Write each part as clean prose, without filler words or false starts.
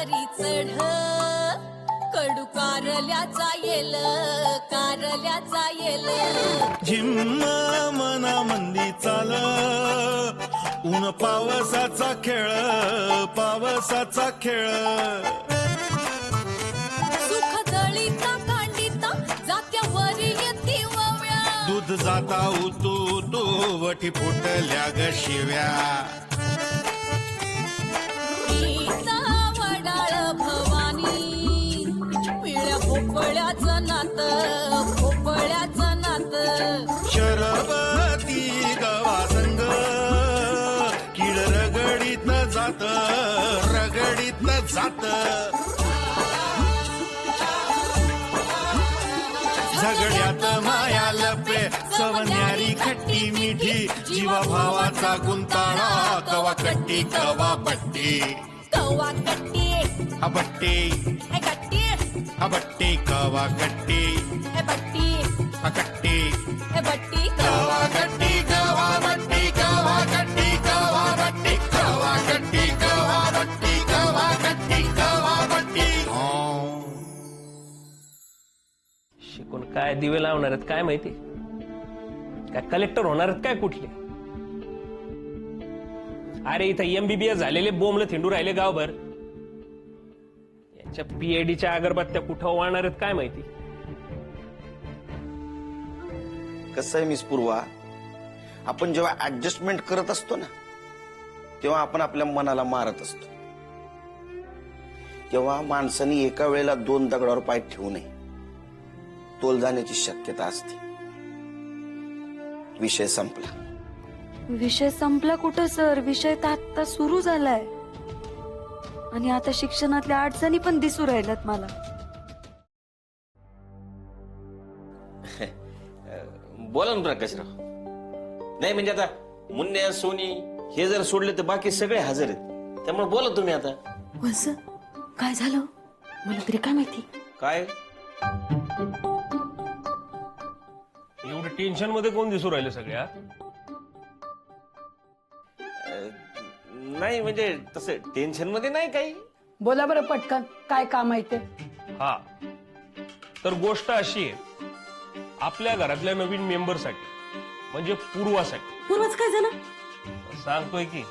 वरी चढ कडू कारल्याचा येल झिम्म मना मंदी चाल ऊन पावसाचा खेळ सुख दळीता कांडिता जात्यावरी येती वव्या दूध जाता उतू वठी फुटल्या ग शिव्या गीता वडाळ भवानी पिळ्या भोपळ्याचं नात शरबती गवा संग किड रगडीत जात झगड्यात माया लपे सवन्यारी खट्टी मिठी जीवा भावाचा गुंताळा कवा कट्टी कवा बट्टी अबट्टी अबट्टी कवा कट्टी बट्टी अकट्टी बट्टी कवा कट्टी कवा बट्टी कवा कट्टी कवा बट्टी कवा कट्टी कवा बट्टी कवा कट्टी कवा बट्टी शिकून काय दिवे लावणार आहेत काय माहिती, काय कलेक्टर होणार आहेत काय कुठले. अरे इथं MBBS झालेले बोंबलं थिंडू राहिले गावभर. यांच्या PhDच्या अगरबत्त्या कुठं वाळणार आहेत काय माहिती. कसं आहे मिस पूर्वा, आपण जेव्हा ऍडजस्टमेंट करत असतो ना तेव्हा आपण आपल्या मनाला मारत असतो. तेव्हा माणसाने एका वेळेला 2 दगडावर पाय ठेवू नये, तोल जाण्याची शक्यता असते. विषय संपला. विषय संपला कुठं सर, विषय तर आता सुरू झालाय आणि आता शिक्षणातल्या अडचणी पण दिसू राहिल्यात मला. बोला ना प्रकाशराव. नाही म्हणजे आता मुन्या सोनी हे जर सोडले तर बाकी सगळे हजर आहेत, त्यामुळे बोला तुम्ही आता. वस काय झालं मला तरी काय माहिती. काय एवढं टेन्शन मध्ये कोण दिसू राहिले सगळ्या. नाही म्हणजे तसं टेन्शन मध्ये नाही काही. बोला बरं पटकन, काय काम आहे ते. हा तर गोष्ट अशी आहे, आपल्या घरातल्या नवीन मेंबरसाठी म्हणजे पूर्वासाठी. पूर्वच काय झालं सांगतोय की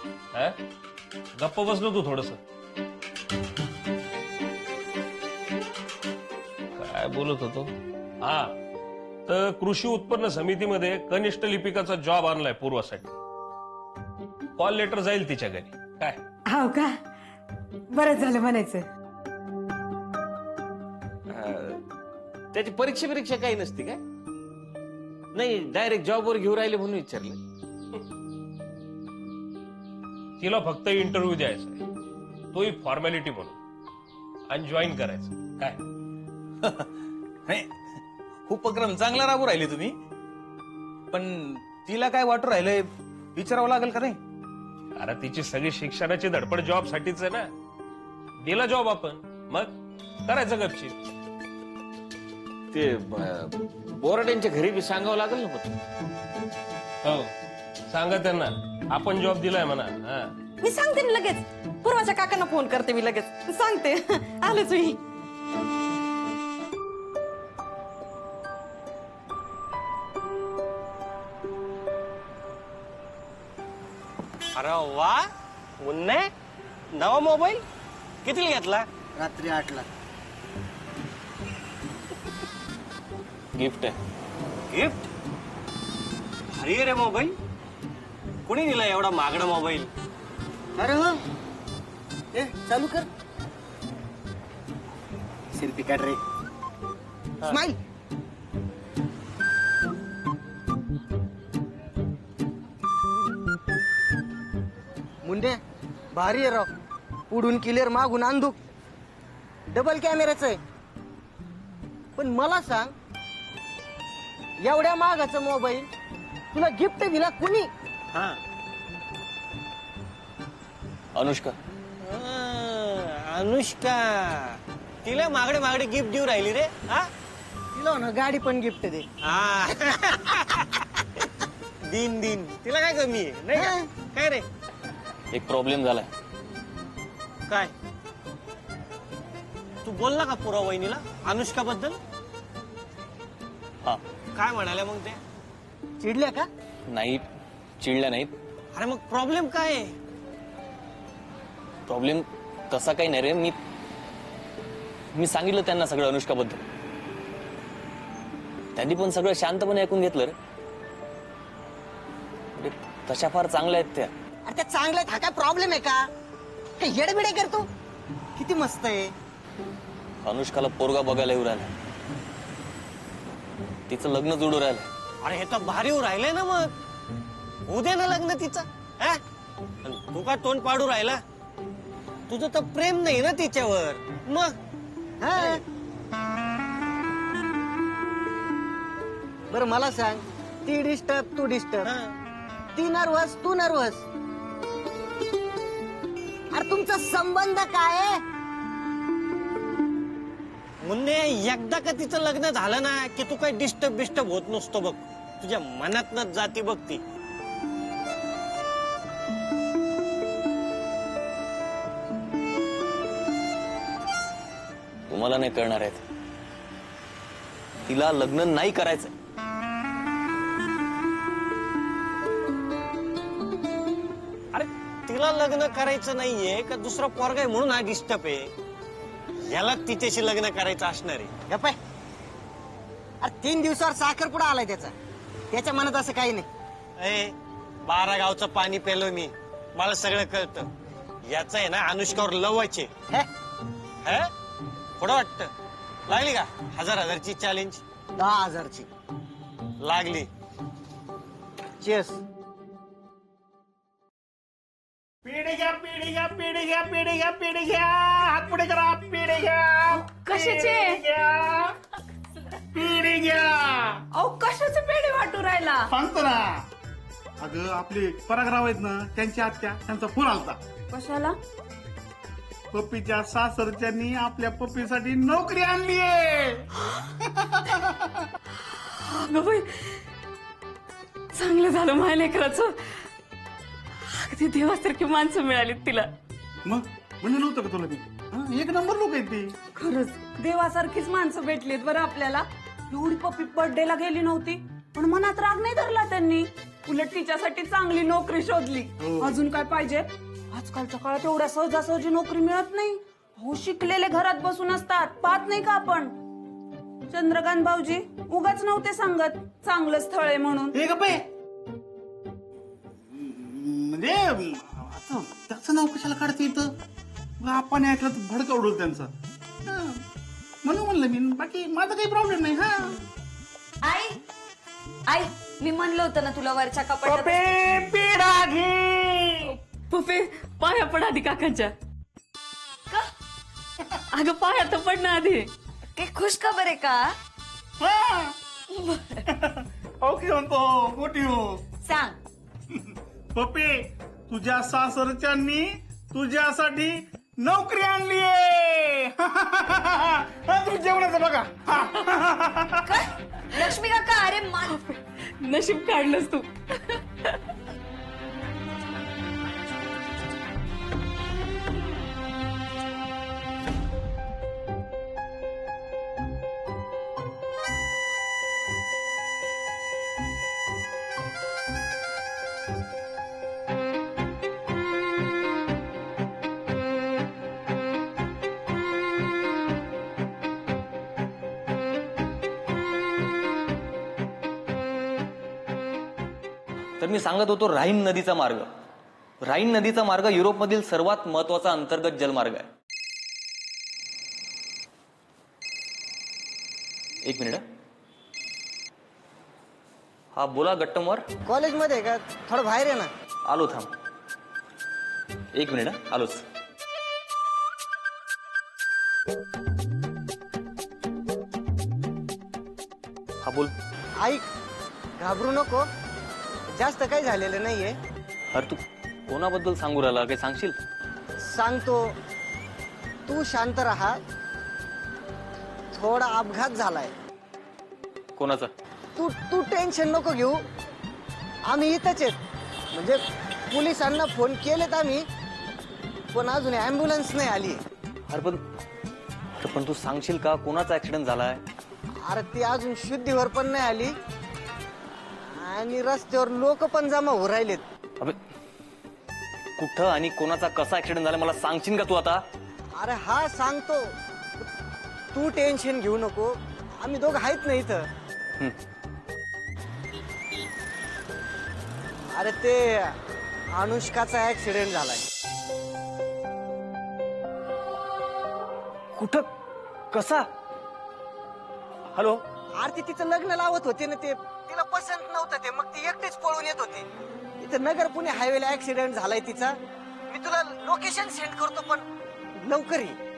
गप्प बसलो तू थोडस. काय बोलत होतो. हा तर कृषी उत्पन्न समितीमध्ये कनिष्ठ लिपिकाचा जॉब आणलाय पूर्वासाठी. कॉल लेटर जाईल तिच्या घरी. काय हो का, बरंच झालं म्हणायचं. त्याची परीक्षा काही नसती काय. नाही डायरेक्ट जॉबवर घेऊन राहिले म्हणून विचारलं. तिला फक्त इंटरव्ह्यू द्यायचा आहे, तोही फॉर्मॅलिटी म्हणून, आणि जॉईन करायचं. काय नाही उपक्रम चांगला राबू राहिले तुम्ही, पण तिला काय वाटू राहिलंय विचारावं लागेल का नाही. अरे तिची सगळी शिक्षणाची धडपड जॉब साठीच आहे ना. दिला जॉब आपण, मग करायचं गपची. ते बोराड्यांच्या घरी बी सांगावं लागेल ना. हो सांगा त्यांना आपण जॉब दिलाय म्हणा. मी सांगते ना लगेच, पूर्वाच्या काकांना फोन करते मी लगेच, सांगते. आलेच मी. अरे वा मुन्ने, नवा मोबाईल किती घेतला. रात्री 8ला. गिफ्ट आहे. गिफ्ट भारी रे मोबाईल. कोणी दिला एवढा महागडा मोबाईल. अरे हो, ए चालू कर. सेल्फी काढ रे. स्माइल. मुंडे भारी आहे राव. पुढून क्लिअर मागून अंधूक. डबल कॅमेराचं आहे. पण मला सांग, एवढ्या महागाचा मोबाईल तुला गिफ्ट दिला कुणी. हा अनुष्का. अनुष्का तिला मागडे गिफ्ट देऊ राहिली रे. हा तिला ना गाडी पण गिफ्ट दे. हा दिन तिला काय कमी आहे नाही का? काय रे एक प्रॉब्लेम झालाय. काय तू बोलला का पुरा वहिनीला अनुष्का बद्दल? हा. काय म्हणाल्या मग ते? चिडल्या का? नाही, चिडल्या नाहीत. अरे मग प्रॉब्लेम काय आहे? प्रॉब्लेम तसा काही नाही रे. मी सांगितलं त्यांना सगळं अनुष्काबद्दल. त्यांनी पण सगळं शांतपणे ऐकून घेतलं रे. म्हणजे तशा फार चांगल्या आहेत त्या. अरे त्या चांगल्या आहेत, हा काय प्रॉब्लेम आहे का? काय येडबिडे करतो? किती मस्त आहे. अनुष्काला पोरगा बघायला येऊ राहिला. तिचं लग्न जोडू राहिलं. अरे हे तर भारी राहिले ना. मग होऊ दे ना लग्न तिचं. तू का तोंड पाडू राहिला? तुझं तर प्रेम नाही ना तिच्यावर. मग बरं मला सांग, ती डिस्टर्ब तू डिस्टर्ब, ती नर्वस तू नर्वस, अरे तुमचा संबंध काय आहे? मुन्ने एकदा का तिचं लग्न झालं ना की तू काही डिस्टर्ब होत नसतो बघ. तुझ्या मनातनच जाती बघ ती. तुम्हाला नाही कळणार आहेत. तिला लग्न नाही करायचं. अरे तिला लग्न करायचं नाहीये का दुसरा पोरगा आहे म्हणून हा डिस्टर्ब आहे? याला तिच्याशी लग्न करायचं असणार आहे. गप्प आहे. अरे 3 दिवसावर साखरपुडा आलाय त्याच्या मनात असं काही नाही. 12 गावचं पाणी पेलो मी. मला सगळं कळतं. याचं आहे ना अनुष्कावर लवायचे. थोडं वाटतं. लागली का 1000ची चॅलेंज? 10,000ची लागली. चेस. पिढ्या हात पुढे करा. कशाचे? अहो कशाचे पेढे वाटू राहिला? सांगतो ना. अगं आपले परागराव आहेत ना, त्यांची आत्या, त्यांचा फोन आलता. कशाला? पप्पीच्या सासरच्यांनी आपल्या पप्पीसाठी नोकरी आणलीये. चांगलं झालं माझ्या लेकराचं. अगदी देवासारखी माणसं मिळाली तिला. मग म्हणजे नव्हतं का तुला? ती 1 नंबर लोक आहेत ती. खरंच देवासारखीच माणसं भेटलीत बरं आपल्याला. एवढी पप्पी बर्थडेला गेली नव्हती पण मनात राग नाही धरला त्यांनी. उलट तिच्यासाठी चांगली नोकरी शोधली. अजून काय पाहिजे? आजकालच्या काळात एवढ्या सहजासहजी नोकरी मिळत नाही. हो शिकलेले घरात बसून असतात. पाहत नाही का आपण? चंद्रकांत भाऊजी उगाच नव्हते सांगत चांगलं स्थळ आहे म्हणून. म्हणजे त्याचं नाव कशाला काढते इथं? आपण ऐकलं तर भडका उडवलं त्यांचा. म्हणून म्हणलं मी. बाकी माझा काही प्रॉब्लेम नाही. आई मी म्हणलं होतं ना तुला वरच्या कपाटात. पप्पे पाया पड आधी काकांच्या. अगं पाया तर पड ना आधी. काही खुश खबर आहे का? ओके म्हणतो मोठी हो. सांग. पप्पे तुझ्या सासरच्यांनी तुझ्यासाठी नोकरी आणलीये. तू जेवणाचं बघा. लक्ष्मी काका अरे नशीब काढलंस तू. तर मी सांगत होतो राहीन नदीचा मार्ग. राहीन नदीचा मार्ग युरोपमधील सर्वात महत्वाचा अंतर्गत जलमार्ग आहे. 1 मिनिट. हा बोला गट्टमवर. कॉलेजमध्ये का? थोडं बाहेर आहे ना. आलो थांब. 1 मिनिट. आलोच. हा बोल. ऐक, घाबरू नको. जास्त काही झालेलं नाहीये. अरे तू कोणाबद्दल सांगू राहिला? काही सांगशील? सांगतो. तू शांत राहा. थोडा अपघात झालाय. कोणाचा? तू टेन्शन नको घेऊ. आम्ही इथंच आहेत. म्हणजे पोलिसांना फोन केलेत आम्ही, पण अजून ॲम्ब्युलन्स नाही आली. अरे पण अरे पण तू सांगशील का कोणाचा ऍक्सिडेंट झालाय? अरे ती अजून शुद्धीवर पण नाही आली आणि रस्त्यावर लोक पण जमा होऊ राहिलेत. अबे कुठं आणि कोणाचा कसा ऍक्सिडेंट झाला मला सांगशील का तू आता? अरे हा सांगतो, तू टेन्शन घेऊ नको, आम्ही दोघं आहेत ना इथं. हं. अरे ते अनुष्काचा ऍक्सिडेंट झालाय. कुठं कसा? हॅलो अरे ती तिचं लग्न लावत होते ना, ते तिला पसंत नव्हतं ते, मग ती एकटीच पळून येत होती. इथं नगर पुणे हायवेला ऍक्सिडेंट झालाय तिचा. मी तुला लोकेशन सेंड करतो, पण लवकर ये.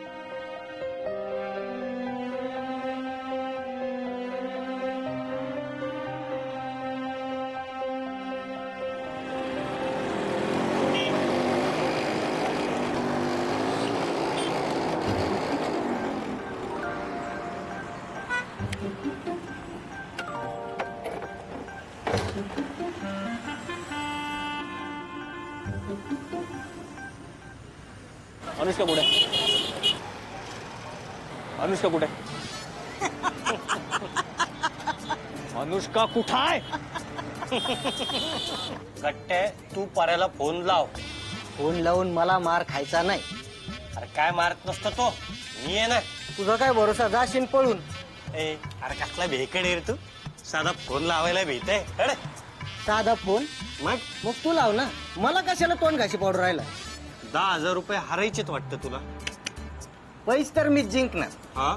अनुष्का कुठे? अनुष्का कुठे? अनुष्का कुठं आहे? गट्टे तू पर्याला फोन लाव. फोन लावून मला मार खायचा नाही. अरे काय मारत नसतो तो, मी आहे ना. तुझा काय भरोसा, जाशील पळून. ए अरे कसला भेकडे रे तू, साधा फोन लावायला भेट आहे. साधा फोन मग तू लाव ना, मला कशाला तोंड घाशी पावडर राहिला. 10,000 रुपये हरायचेत वाटतं तुला. पैसे तर मी जिंकणार. हा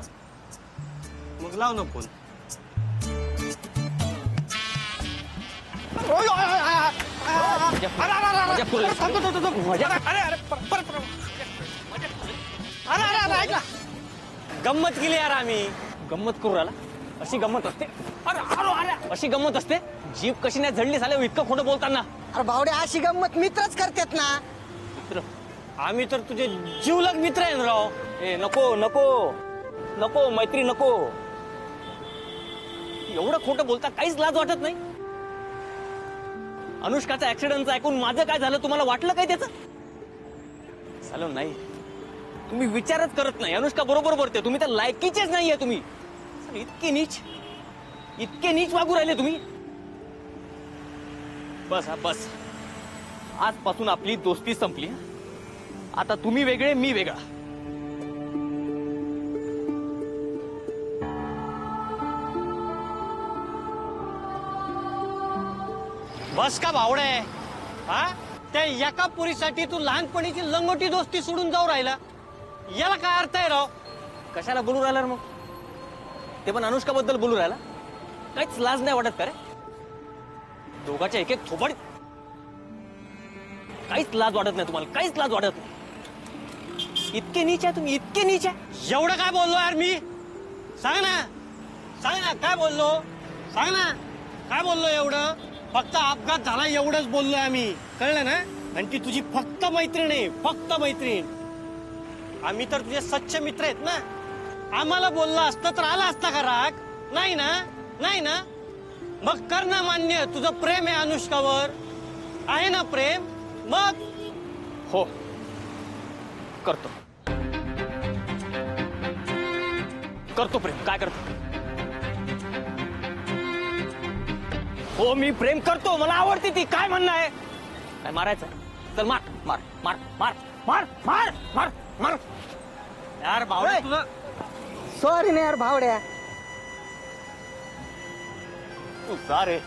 मग लाव ना फोन. गंमत केली यार आम्ही. गंमत करू राहिला? अशी गंमत असते? अशी गंमत असते? जीप कशी नाही झडली झाल्या इतकं खोटं बोलताना. अरे भावड्या, अशी गंमत मित्रच करतात ना. मित्र? आम्ही तर तुझे जीवलग मित्र आहे ना राव. ए नको नको नको, मैत्री नको. एवढं खोटं बोलता काहीच लाज वाटत नाही? अनुष्काचा ऍक्सिडेंटचं ऐकून माझं काय झालं तुम्हाला वाटलं काय त्याचं? झालं नाही. तुम्ही विचारच करत नाही. अनुष्का बरोबर बोलते, तुम्ही तर लायकीचेच नाहीये. तुम्ही इतके नीच वागू राहिले तुम्ही. बस हा बस, आजपासून आपली दोस्ती संपली. आता तुम्ही वेगळे, मी वेगळा. बस का भावडे, हा त्या एका पुरीसाठी तू लहानपणीची लंगोटी दोस्ती सोडून जाऊ राहिला. याला काय अर्थ आहे राव? कशाला बोलू राहिला रे मग? ते पण अनुष्का बद्दल बोलू राहिला? काहीच लाज नाही वाटत का रे? दोघाच्या एक एक थोबाडीत. काहीच लाज वाटत नाही तुम्हाला? काहीच लाज वाटत नाही? इतके नीच आहे तुम्ही, इतके नीच आहे. एवढं काय बोललो यार मी? सांग ना, सांग ना काय बोललो, सांग ना काय बोललो. एवढं फक्त अपघात झाला एवढंच बोललोय आम्ही, कळलं ना? आणि ती तुझी फक्त मैत्रीण आहे, फक्त मैत्रीण. आम्ही तर तुझे सच्चे मित्र आहेत ना. आम्हाला बोलला असतं तर आला असता का राग? नाही ना, नाही ना. मग कर ना मान्य, तुझं प्रेम आहे अनुष्कावर, आहे ना प्रेम? मग हो करतो, करतो प्रेम. काय करतो? हो मी प्रेम करतो, मला आवडते ती. काय म्हणणं आहे? काय मारायचं? चल मार मार मार मार मार मार मार मार. यार भावड्या ओय. तुला सॉरी ना यार भावड्या. तू जा रे.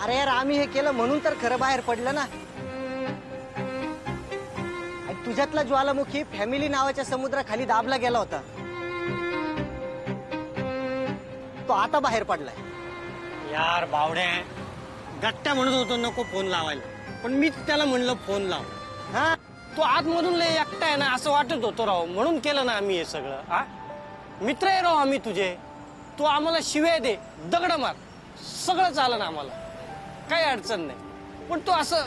अरे यार, आम्ही हे केलं म्हणून तर खरं बाहेर पडलं ना. आणि तुझ्यातला ज्वालामुखी फॅमिली नावाच्या समुद्राखाली दाबला गेला होता, तो आता बाहेर पडलाय. यार बावड्या, गट्ट्या म्हणत होतो नको फोन लावायला, पण मीच त्याला म्हणलं फोन लाव. हा, तो आतमधून लय एकटा आहे ना असं वाटत होतं राव, म्हणून केलं ना आम्ही हे सगळं. हा मित्र आहे राव आम्ही तुझे. तू आम्हाला शिव्या दे, दगड मार, सगळं चालं ना आम्हाला, काही अडचण नाही. पण तू असं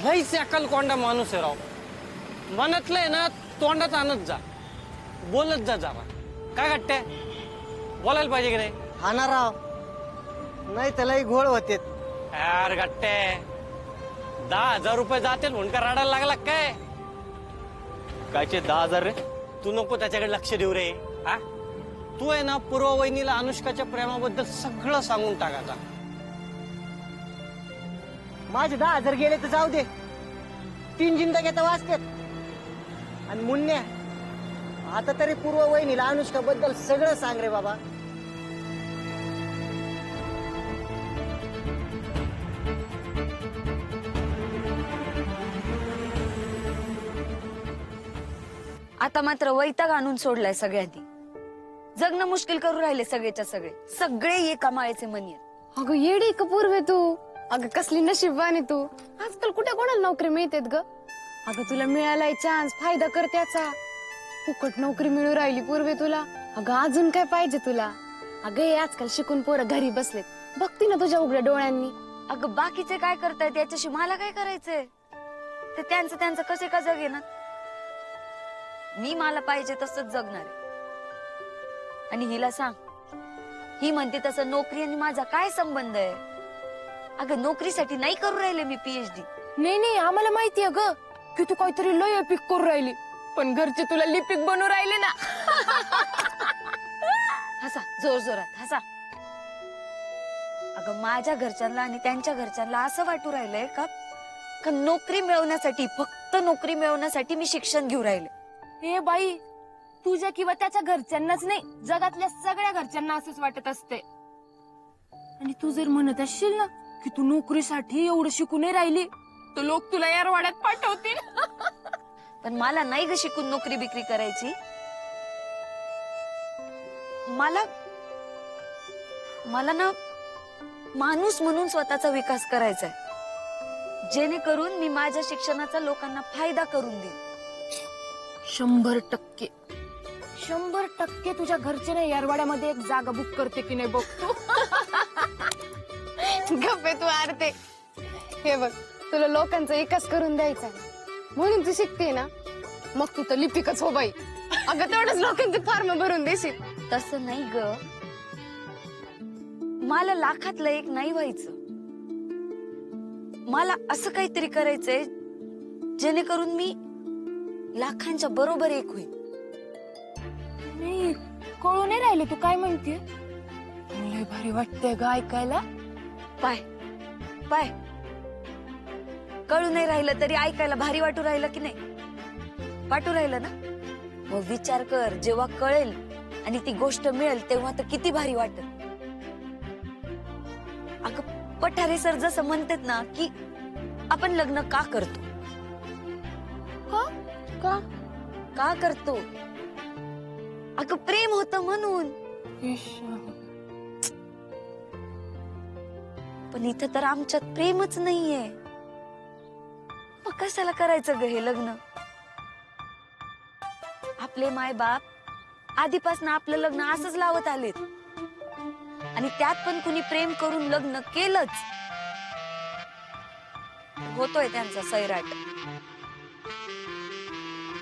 लईच अक्कलकोंडा माणूस आहे राव. मनातलं आहे ना तोंडात आणत जा, बोलत जा जरा. काय गट्ट्या, बोलायला पाहिजे की नाही? हा ना राव, नाही त्यालाही घोळ होते. यार गट्टे, 10,000 रुपये जातील म्हणून का रडायला लागला काय? कायचे 10,000 रे? तू नको त्याच्याकडे लक्ष देऊ रे. हा, तू आहे ना पूर्वा वहिनीला अनुष्काच्या प्रेमाबद्दल सगळं सांगून टाकायचा. माझे 10,000 गेले तर जाऊ दे, 3 जिंदग्या तर वाचतात. आणि मुन्या, आता तरी पूर्व वहिनीला अनुष्का बद्दल सगळं सांग रे बाबा. आता मात्र वैताग आणून सोडलाय सगळ्यांनी. जगणं मुश्किल करू राहिले सगळेच्या सगळे. सगळे एका माळेचे मनी आहेत. अगं येडी का पूर्वे तू. अगं कसली नशीबवान तू. आजकाल कुठे कोणाला नोकरी मिळतेत ग. अगं तुला मिळालाय चान्स, फायदा कर त्याचा. फुकट नोकरी मिळू राहिली पूर्वे तुला. अगं अजून काय पाहिजे तुला. अगं हे आजकाल शिकून पोरं घरी बसलेत, बघती ना तुझ्या उघड्या डोळ्यांनी. अगं बाकीचे काय करतायत याच्याशी मला काय करायचंय. ते त्यांचं कसे का जगे ना. मी मला पाहिजे तसंच जगणार आहे. आणि हिला सांग, ही म्हणते तसं नोकरी आणि माझा काय संबंध आहे. अगं नोकरीसाठी नाही करू राहिले मी PhD. नाही आम्हाला माहितीये ग की तू काहीतरी लय एपिक करू राहिली, पण घरचे तुला लिपिक बनवू राहिले ना. हसा जोर जोरात हसा. अगं माझ्या घरच्यांना आणि त्यांच्या घरच्यांना असं वाटू राहिलंय का नोकरी मिळवण्यासाठी, फक्त नोकरी मिळवण्यासाठी मी शिक्षण घेऊ राहिले. हे बाई, तुझ्या किंवा त्याच्या घरच्यांनाच नाही, जगातल्या सगळ्या घरच्यांना असंच वाटत असते. आणि तू जर म्हणत असशील ना की तू नोकरीसाठी एवढं शिकून नाही राहिली, तर लोक तुला यारवाड्यात पाठवतील. पण मला नाही ग शिकून नोकरी बिक्री करायची. मला ना माणूस म्हणून स्वतःचा विकास करायचा आहे, जेणेकरून मी माझ्या शिक्षणाचा लोकांना फायदा करून देईन. 100% तुझ्या घरचे ना यारवाड्यामध्ये एक जागा बुक करते की नाही बघ तू. गप्पे तू आरते. हे बघ, तुला लोकांचा विकास करून द्यायचा म्हणून तू शिकते ना, मग तू तर लिपिकच हो बाई. अगं तेवढंच लोकांचे फॉर्म भरून देशील. तसं नाही ग, मला लाखातलं एक नाही व्हायचं. मला असं काहीतरी करायचंय जेणेकरून मी लाखांच्या बरोबर एक होईल. नाही कळू नाही राहिले तू काय म्हणते. लय भारी वाटतंय ग ऐकायला. पाय कळू नाही राहिलं तरी ऐकायला भारी वाटू राहिलं की नाही. वाटू राहिलं ना. मग विचार कर, जेव्हा कळेल आणि ती गोष्ट मिळेल तेव्हा तर किती भारी वाटेल. अगं पठारे सर जसं म्हणतात ना की आपण लग्न का करतो. का करतो. अगं प्रेम होतं म्हणून. पण इथं तर आमच्यात प्रेमच नाहीये. मग कशाला करायचं ग हे लग्न. आपले मायबाप आधीपासून आपलं लग्न असंच लावत आलेत, आणि त्यात पण कुणी प्रेम करून लग्न केलंच. होतोय त्यांचा सैराट.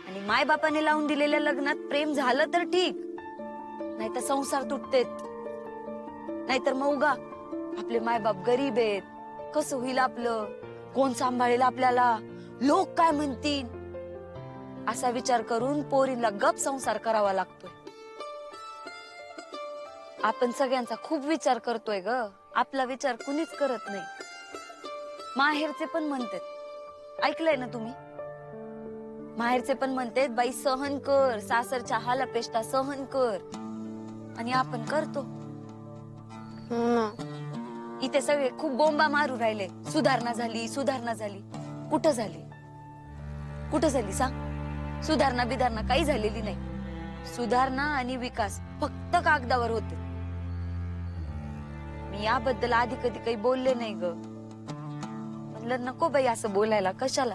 आणि मायबापाने लावून दिलेल्या लग्नात प्रेम झालं तर ठीक, नाहीतर संसार तुटतेत. नाहीतर मग उगा आपले मायबाप गरीब आहेत, कसं होईल आपलं, कोण सांभाळेल आपल्याला, लोक काय म्हणतील, असा विचार करून पोरींला गप संसार करावा लागतोय. आपण सगळ्यांचा खूप विचार करतोय ग, आपला विचार कुणीच करत नाही. माहेरचे पण म्हणतात, ऐकलंय ना तुम्ही, माहेरचे पण म्हणतात बाई सहन कर, सासरच्या हालापेष्टा सहन कर. आणि आपण करतो. इथे सगळे खूप बोंबा मारू राहिले, सुधारणा झाली सुधारणा झाली. कुठं झाली, कुठं झाली सांग. सुधारणा बिधारणा काही झालेली नाही. सुधारणा आणि विकास फक्त कागदावर होते. मी याबद्दल आधी कधी काही बोलले नाही ग. म्हणलं नको बाई असं बोलायला, कशाला.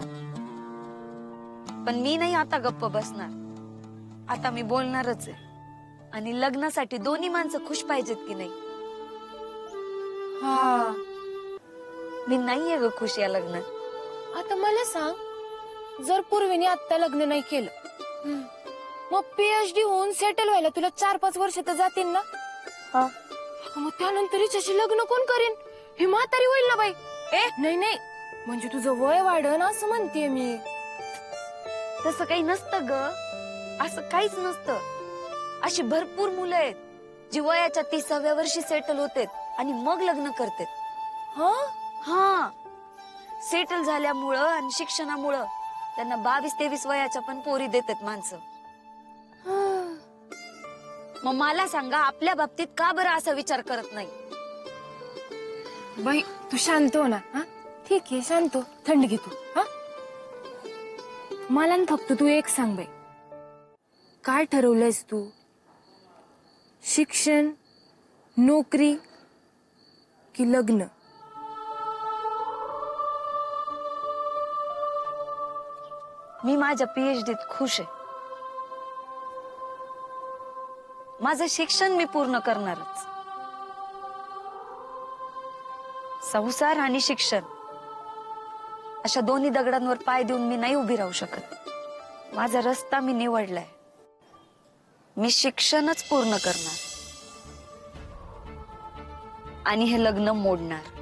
पण मी नाही आता गप्प बसणार. आता मी बोलणारच आहे. आणि लग्नासाठी दोन्ही माणसं खुश पाहिजेत की नाही. हा, मी नाहीये ग खुश या लग्नात. आता मला सांग, जर पूर्वीने आता लग्न नाही केलं, मग PhD होऊन सेटल व्हायला तुला 4-5 वर्ष तर जातील ना. मग त्यानंतर हिच्याशी लग्न कोण करीन. ही म्हातारी होईल ना बाई. नाही म्हणजे तुझं वय वाढन असं म्हणतेय मी. तसं काही नसतं ग. असं काहीच नसतं. अशी भरपूर मुलं आहेत जी वयाच्या 30व्या वर्षी सेटल होते आणि मग लग्न करते. हा, सेटल झाल्यामुळं आणि शिक्षणामुळं त्यांना 22-23 वयाच्या पण पोरी देतात माणसं. मग मला सांगा, आपल्या बाबतीत का बरं असा विचार करत नाही? बाई तू शांत हो ना. हा ठीक आहे, शांत हो. थंड घे तू. हा मला ना फक्त तू एक सांग बाई, काय ठरवलंयस तू? शिक्षण, नोकरी की लग्न? मी माझ्या PhDत खुश आहे. माझं शिक्षण मी पूर्ण करणारच. संसार आणि शिक्षण अशा दोन्ही दगडांवर पाय देऊन मी नाही उभी राहू शकत. माझा रस्ता मी निवडलाय. मी शिक्षणच पूर्ण करणार आणि हे लग्न मोडणार.